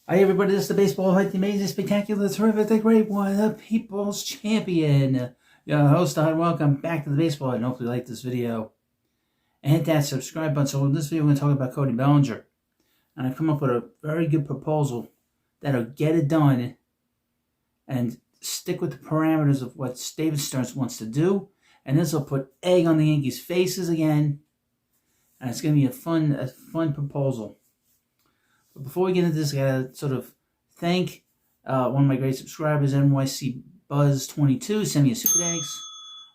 Hi everybody, this is the baseball hype, the amazing, spectacular, terrific, the great one, the people's champion. Your host, welcome back to the baseball hype, and hopefully you like this video. And hit that subscribe button. So in this video, we're going to talk about Cody Bellinger. And I've come up with a very good proposal that'll get it done and stick with the parameters of what David Stearns wants to do. And this will put egg on the Yankees' faces again. And it's going to be a fun proposal. But before we get into this, I gotta sort of thank one of my great subscribers, NYC Buzz 22. Send me a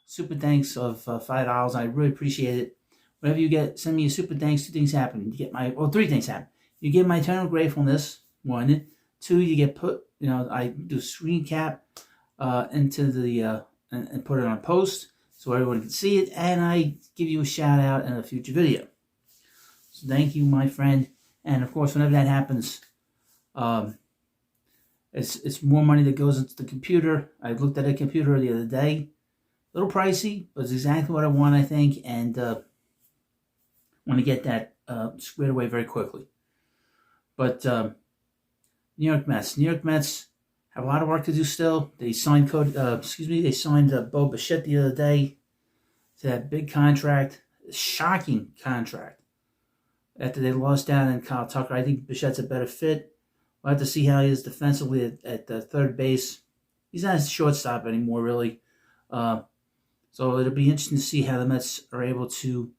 super thanks of $5. I really appreciate it. Whenever you get, send me a super thanks. Three things happen. You get my eternal gratefulness. 1, 2, you get put. I do screen cap into the and put it on a post so everyone can see it, and I give you a shout out in a future video. So thank you, my friend. And of course, whenever that happens, it's more money that goes into the computer. I looked at a computer the other day, a little pricey, but it's exactly what I want, I think, and want to get that squared away very quickly. But New York Mets have a lot of work to do still. They signed Bo Bichette the other day to that big contract, shocking contract. After they lost down in Kyle Tucker, I think Bichette's a better fit. We'll have to see how he is defensively at third base. He's not a shortstop anymore, really. So it'll be interesting to see how the Mets are able to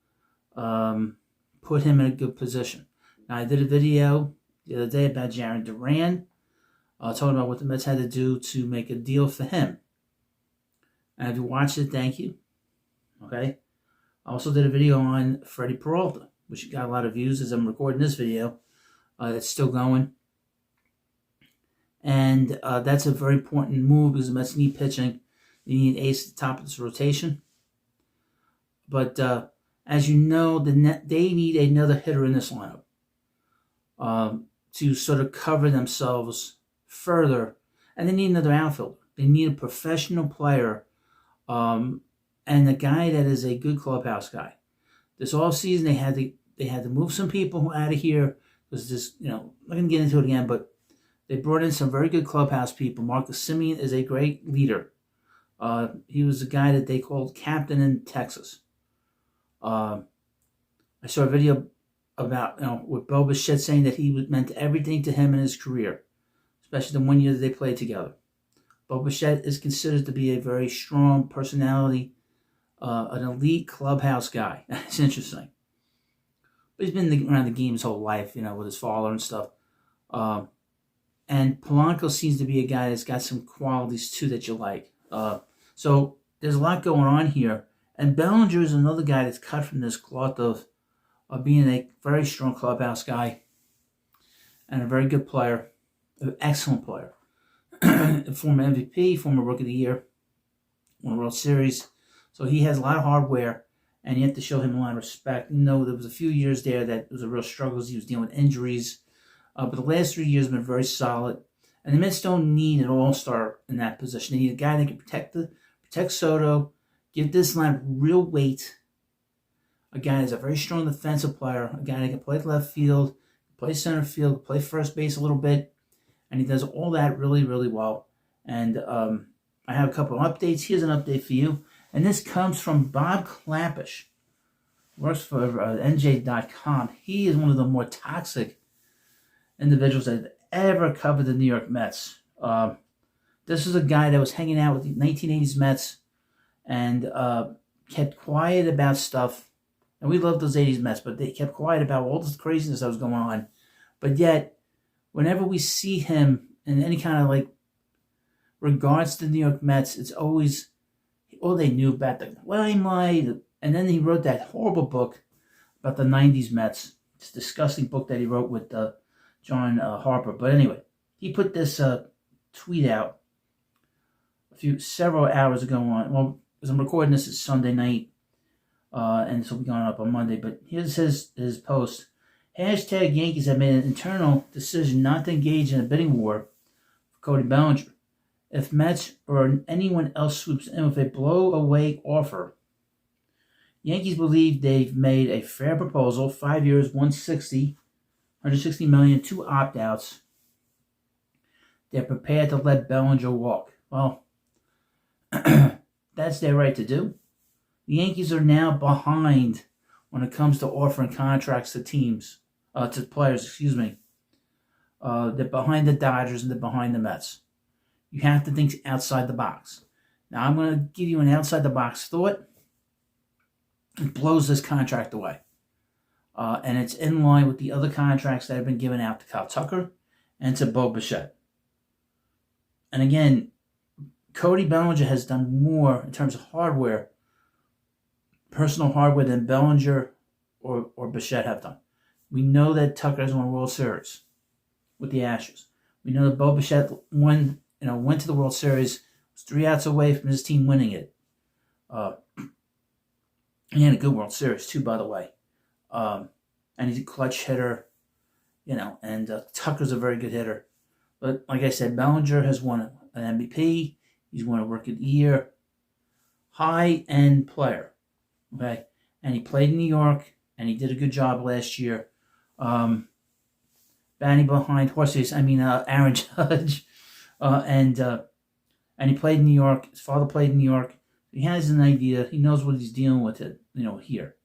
put him in a good position. Now, I did a video the other day about Jaron Duran, talking about what the Mets had to do to make a deal for him. And if you watched it, thank you. Okay. I also did a video on Freddie Peralta, which got a lot of views as I'm recording this video. It's still going. And that's a very important move because the Mets need pitching. They need an ace at the top of this rotation. But as you know, they need another hitter in this lineup to sort of cover themselves further. And they need another outfielder. They need a professional player and a guy that is a good clubhouse guy. This offseason, they had to move some people out of here because this, I'm not going to get into it again, but they brought in some very good clubhouse people. Marcus Semien is a great leader. He was the guy that they called captain in Texas. I saw a video about, with Bo Bichette saying that he meant everything to him in his career, especially the 1 year that they played together. Bo Bichette is considered to be a very strong personality, an elite clubhouse guy. It's interesting. But he's been around the game his whole life, with his father and stuff. And Polanco seems to be a guy that's got some qualities, too, that you like. So there's a lot going on here. And Bellinger is another guy that's cut from this cloth of being a very strong clubhouse guy and a very good player, an excellent player. Former MVP, former Rookie of the Year, won a World Series. So he has a lot of hardware. And you have to show him a lot of respect. There was a few years there that was a real struggle. He was dealing with injuries. But the last 3 years have been very solid. And the Mets don't need an all-star in that position. They need a guy that can protect Soto, give this line real weight. A guy that's a very strong defensive player. A guy that can play left field, play center field, play first base a little bit. And he does all that really, really well. And I have a couple of updates. Here's an update for you. And this comes from Bob Klapisch, works for NJ.com. He is one of the more toxic individuals that have ever covered the New York Mets. This is a guy that was hanging out with the 1980s Mets and kept quiet about stuff. And we love those 80s Mets, but they kept quiet about all this craziness that was going on. But yet, whenever we see him in any kind of regards to the New York Mets, it's always all they knew about the limelight. And then he wrote that horrible book about the 90s Mets. This disgusting book that he wrote with John Harper. But anyway, he put this tweet out several hours ago on, as I'm recording this, it's Sunday night, and this will be going up on Monday. But here's his post. Hashtag Yankees have made an internal decision not to engage in a bidding war for Cody Bellinger. If Mets or anyone else swoops in with a blow-away offer, Yankees believe they've made a fair proposal, 5 years, $160 million, 2 opt-outs, they're prepared to let Bellinger walk. Well, that's their right to do. The Yankees are now behind when it comes to offering contracts to teams, to players, excuse me. They're behind the Dodgers and they're behind the Mets. You have to think outside the box. Now, I'm going to give you an outside the box thought. It blows this contract away. And it's in line with the other contracts that have been given out to Kyle Tucker and to Bo Bichette. And again, Cody Bellinger has done more in terms of hardware, personal hardware, than Bellinger or Bichette have done. We know that Tucker has won a World Series with the Astros. We know that Bo Bichette went to the World Series, was 3 outs away from his team winning it. He had a good World Series too, by the way. And he's a clutch hitter, and Tucker's a very good hitter. But like I said, Bellinger has won an MVP. He's won a Rookie of the Year. High-end player, okay? And he played in New York, and he did a good job last year. Batting behind Aaron Judge. And he played in New York. His father played in New York. He has an idea. He knows what he's dealing with here.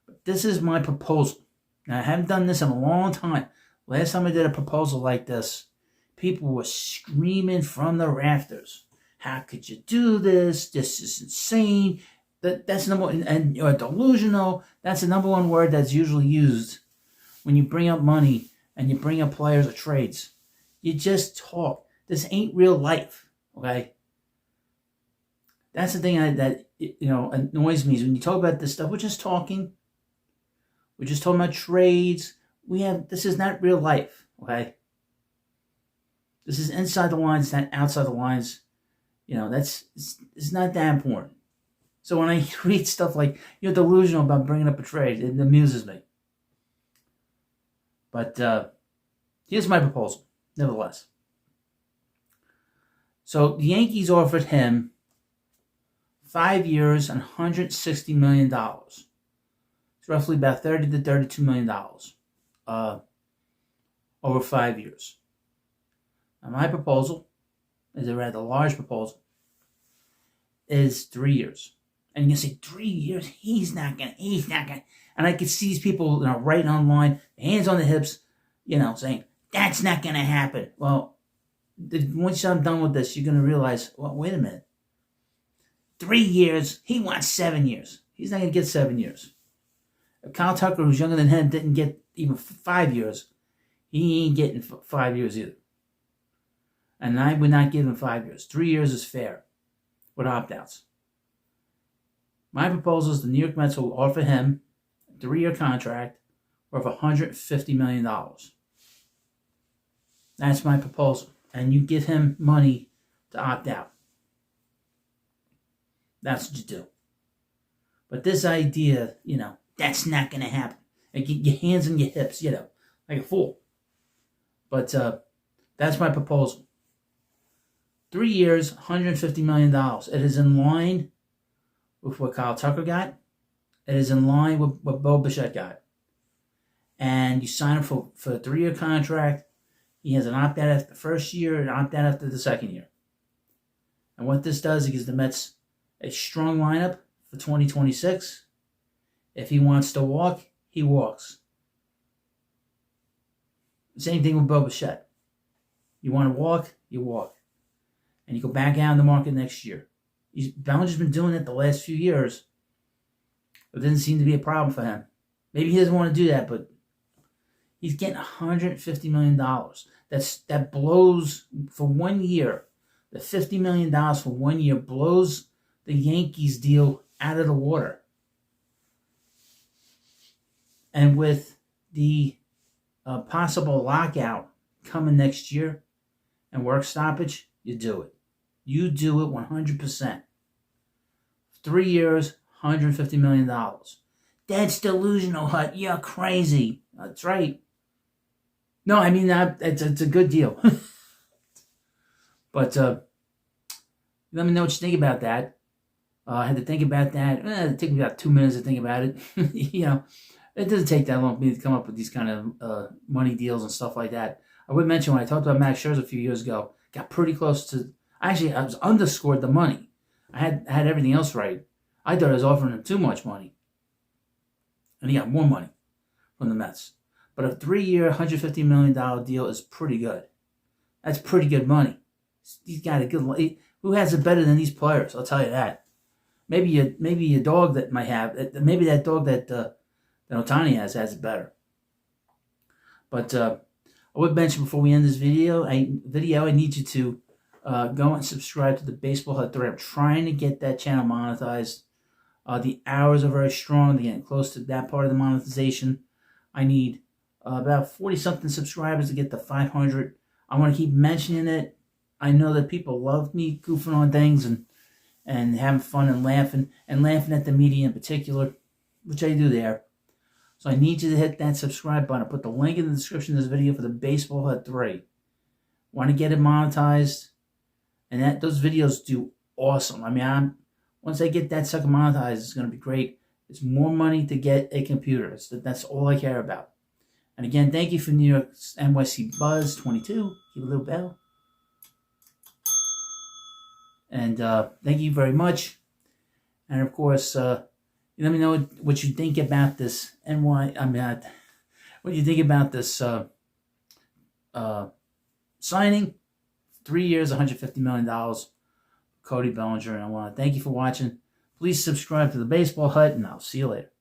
But this is my proposal. Now, I haven't done this in a long time. Last time I did a proposal like this, people were screaming from the rafters. How could you do this? This is insane. That's number one. And you're delusional. That's the number one word that's usually used when you bring up money and you bring up players or trades. You just talk. This ain't real life, okay? That's the thing that annoys me is when you talk about this stuff, we're just talking. We're just talking about trades. This is not real life, okay? This is inside the lines, not outside the lines. It's not that important. So when I read stuff like you're delusional about bringing up a trade, it amuses me. But here's my proposal, nevertheless. So the Yankees offered him 5 years and $160 million. It's roughly about $30 to $32 million over 5 years. Now my proposal, is a rather large proposal, is 3 years. And you can say, 3 years? He's not gonna. And I could see these people writing online, hands on the hips, saying, that's not gonna happen. Well, once I'm done with this, you're gonna realize, well, wait a minute. 3 years, he wants 7 years. He's not gonna get 7 years. If Kyle Tucker, who's younger than him, didn't get even 5 years, he ain't getting 5 years either. And I would not give him 5 years. 3 years is fair with opt-outs. My proposal is the New York Mets will offer him a 3-year contract worth $150 million. That's my proposal. And you give him money to opt out. That's what you do. But this idea, that's not going to happen. Like your hands on your hips, like a fool. But that's my proposal. 3 years, $150 million. It is in line with what Kyle Tucker got. It is in line with what Bo Bichette got. And you sign him for a 3-year contract. He has an opt-out after the first year and an opt-out after the second year. And what this does, it gives the Mets a strong lineup for 2026. If he wants to walk, he walks. Same thing with Bo Bichette. You want to walk, you walk. And you go back out in the market next year. Bellinger's been doing it the last few years. It didn't seem to be a problem for him. Maybe he doesn't want to do that, but he's getting $150 million. That blows for 1 year. The $50 million for 1 year blows the Yankees deal out of the water. And with the possible lockout coming next year and work stoppage, you do it. You do it 100%. 3 years, $150 million. That's delusional, Hut. You're crazy. That's right. No, I mean, it's a good deal. But let me know what you think about that. I had to think about that. It took me about 2 minutes to think about it. It doesn't take that long for me to come up with these kind of money deals and stuff like that. I would mention when I talked about Max Scherzer a few years ago, got pretty close to. Actually, I was underscored the money. I had everything else right. I thought I was offering him too much money, and he got more money from the Mets. But a 3-year, $150 million deal is pretty good. That's pretty good money. He's got a good. Who has it better than these players? I'll tell you that. Maybe a dog that might have. Maybe that dog that Ohtani has it better. But I would mention before we end this video, I need you to go and subscribe to the Baseball Hut 3. I'm trying to get that channel monetized. The hours are very strong. They're getting close to that part of the monetization. I need about 40-something subscribers to get to 500. I want to keep mentioning it. I know that people love me goofing on things and having fun and laughing at the media in particular, which I do there. So I need you to hit that subscribe button. I'll put the link in the description of this video for the Baseball Hut 3. Want to get it monetized? And those videos do awesome. I mean, once I get that sucker monetized, it's going to be great. It's more money to get a computer. That's all I care about. And again, thank you for New York's NYC Buzz 22. Give a little bell. And thank you very much. And of course, let me know what you think about this what you think about this signing. 3 years, $150 million. Cody Bellinger. And I want to thank you for watching. Please subscribe to the Baseball Hut, and I'll see you later.